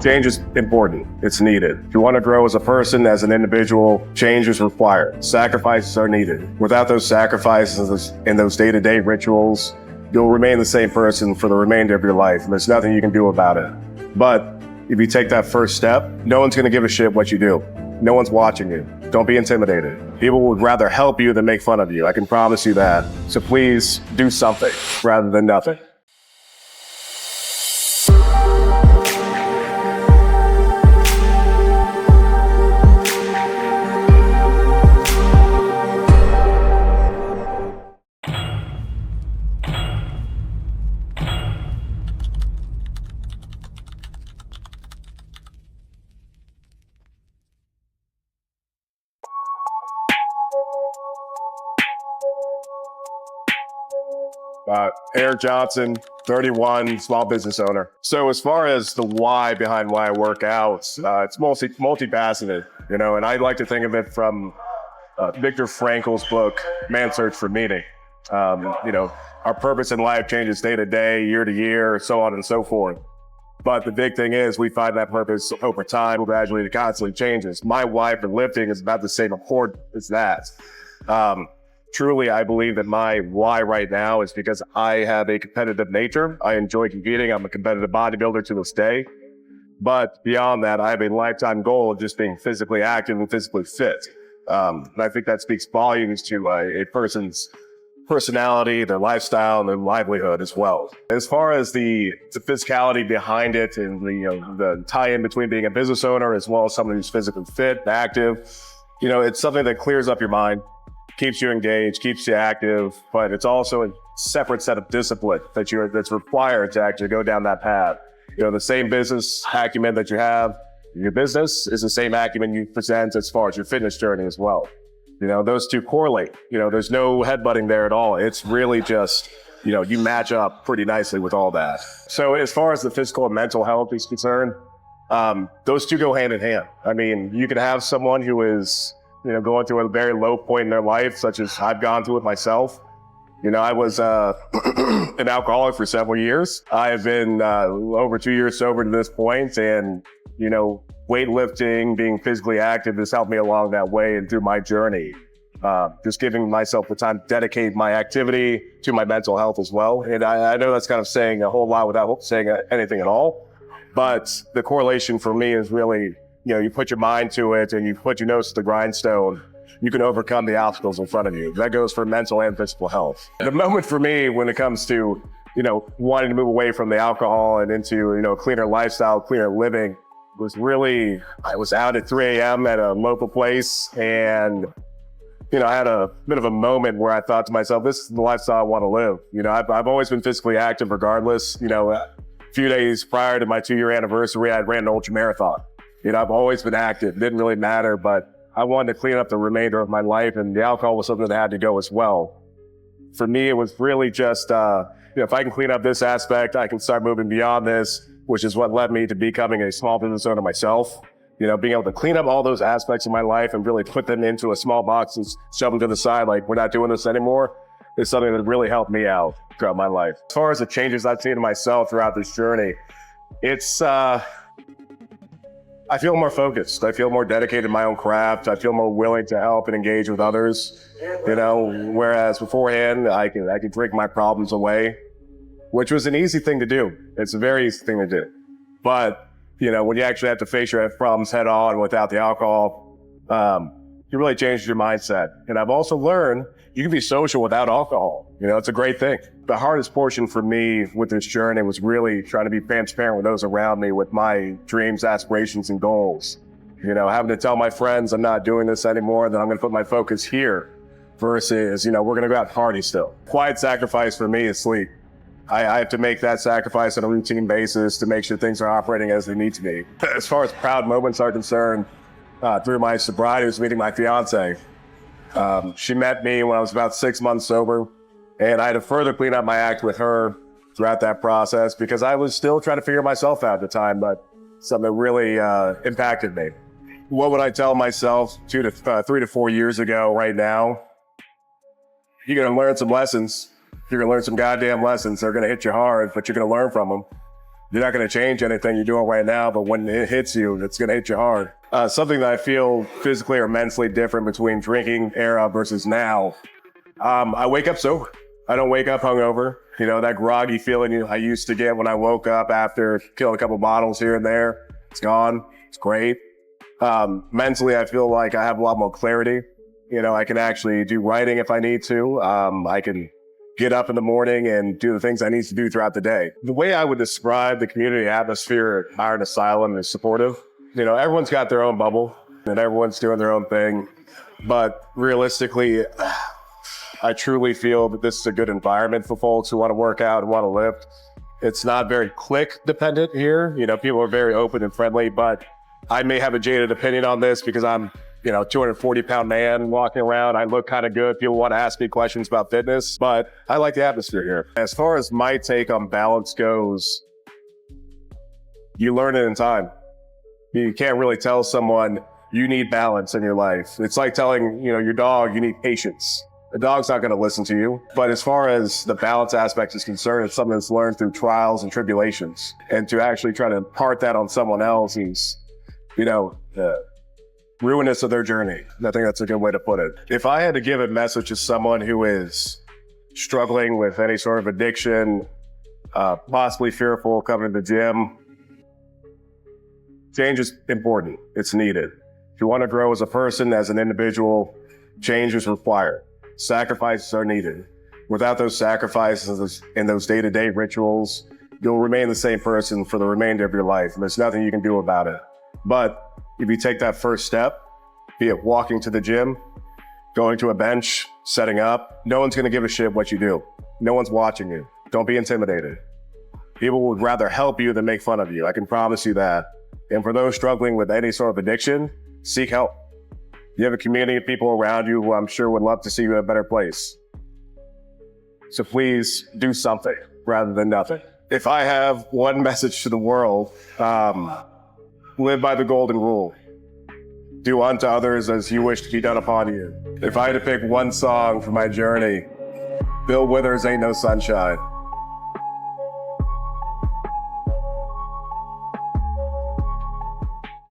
Change is important. It's needed. If you want to grow as a person, as an individual, change is required. Sacrifices are needed. Without those sacrifices and those day-to-day rituals, you'll remain the same person for the remainder of your life, and there's nothing you can do about it. But if you take that first step, no one's going to give a shit what you do. No one's watching you. Don't be intimidated. People would rather help you than make fun of you. I can promise you that. So please do something rather than nothing. Eric Johnson, 31, small business owner. So as far as the why behind why I work out, it's multifaceted, and I like to think of it from Viktor Frankl's book, Man's Search for Meaning. Our purpose in life changes day to day, year to year, so on and so forth. But the big thing is we find that purpose over time, gradually, it constantly changes. My why for lifting is about the same important as that. Truly, I believe that my why right now is because I have a competitive nature. I enjoy competing. I'm a competitive bodybuilder to this day. But beyond that, I have a lifetime goal of just being physically active and physically fit. And I think that speaks volumes to a person's personality, their lifestyle, and their livelihood as well. As far as the physicality behind it and the tie-in between being a business owner as well as someone who's physically fit and active, it's something that clears up your mind, keeps you engaged, keeps you active, but it's also a separate set of discipline that's required to actually go down that path. The same business acumen that you have, your business is the same acumen you present as far as your fitness journey as well. Those two correlate. There's no headbutting there at all. It's really just, you match up pretty nicely with all that. So as far as the physical and mental health is concerned, those two go hand in hand. I mean, you could have someone who is going through a very low point in their life, such as I've gone through it myself. I was an alcoholic for several years. I have been over 2 years sober to this point, and weightlifting, being physically active has helped me along that way and through my journey. Just giving myself the time to dedicate my activity to my mental health as well. And I know that's kind of saying a whole lot without saying anything at all, but the correlation for me is really, you put your mind to it and you put your nose to the grindstone, you can overcome the obstacles in front of you. That goes for mental and physical health. The moment for me when it comes to, wanting to move away from the alcohol and into, a cleaner lifestyle, cleaner living was really, I was out at 3 a.m. at a local place and, I had a bit of a moment where I thought to myself, this is the lifestyle I want to live. I've always been physically active regardless. A few days prior to my 2-year anniversary, I ran an ultra marathon. I've always been active. It didn't really matter, but I wanted to clean up the remainder of my life, and the alcohol was something that had to go as well. For me, it was really just, if I can clean up this aspect, I can start moving beyond this, which is what led me to becoming a small business owner myself. Being able to clean up all those aspects of my life and really put them into a small box and shove them to the side, like we're not doing this anymore, is something that really helped me out throughout my life. As far as the changes I've seen in myself throughout this journey, it's, I feel more focused. I feel more dedicated to my own craft. I feel more willing to help and engage with others, whereas beforehand, I could drink my problems away, which was an easy thing to do. It's a very easy thing to do. But, when you actually have to face your problems head on without the alcohol, it really changes your mindset. And I've also learned you can be social without alcohol. It's a great thing. The hardest portion for me with this journey was really trying to be transparent with those around me with my dreams, aspirations, and goals. Having to tell my friends I'm not doing this anymore, that I'm going to put my focus here versus, we're going to go out and party still. Quiet sacrifice for me is sleep. I have to make that sacrifice on a routine basis to make sure things are operating as they need to be. As far as proud moments are concerned, through my sobriety, I was meeting my fiance. She met me when I was about 6 months sober, and I had to further clean up my act with her throughout that process because I was still trying to figure myself out at the time, but something that really impacted me. What would I tell myself 3 to 4 years ago right now? You're going to learn some lessons. You're going to learn some goddamn lessons. They're going to hit you hard, but you're going to learn from them. You're not going to change anything you're doing right now, but when it hits you, it's going to hit you hard. Something that I feel physically or mentally different between drinking era versus now. I wake up sober. I don't wake up hungover. You know, that groggy feeling I used to get when I woke up after killing a couple bottles here and there, it's gone. It's great. Mentally, I feel like I have a lot more clarity. You know, I can actually do writing if I need to. I can get up in the morning and do the things I need to do throughout the day. The way I would describe the community atmosphere at Iron Asylum is supportive. You know, everyone's got their own bubble and everyone's doing their own thing. But realistically, I truly feel that this is a good environment for folks who want to work out and want to lift. It's not very clique dependent here. You know, people are very open and friendly, but I may have a jaded opinion on this because I'm, 240-pound man walking around. I look kind of good. People want to ask me questions about fitness, but I like the atmosphere here. As far as my take on balance goes, you learn it in time. You can't really tell someone you need balance in your life. It's like telling, your dog you need patience. The dog's not going to listen to you. But as far as the balance aspect is concerned, it's something that's learned through trials and tribulations. And to actually try to impart that on someone else is, ruinous of their journey. I think that's a good way to put it. If I had to give a message to someone who is struggling with any sort of addiction, possibly fearful coming to the gym, change is important. It's needed. If you want to grow as a person, as an individual, change is required. Sacrifices are needed. Without those sacrifices and those day-to-day rituals, you'll remain the same person for the remainder of your life. And there's nothing you can do about it. But if you take that first step, be it walking to the gym, going to a bench, setting up, no one's going to give a shit what you do. No one's watching you. Don't be intimidated. People would rather help you than make fun of you. I can promise you that. And for those struggling with any sort of addiction, seek help. You have a community of people around you who I'm sure would love to see you in a better place. So please do something rather than nothing. If I have one message to the world, live by the golden rule. Do unto others as you wish to be done upon you. If I had to pick one song for my journey, Bill Withers' Ain't No Sunshine.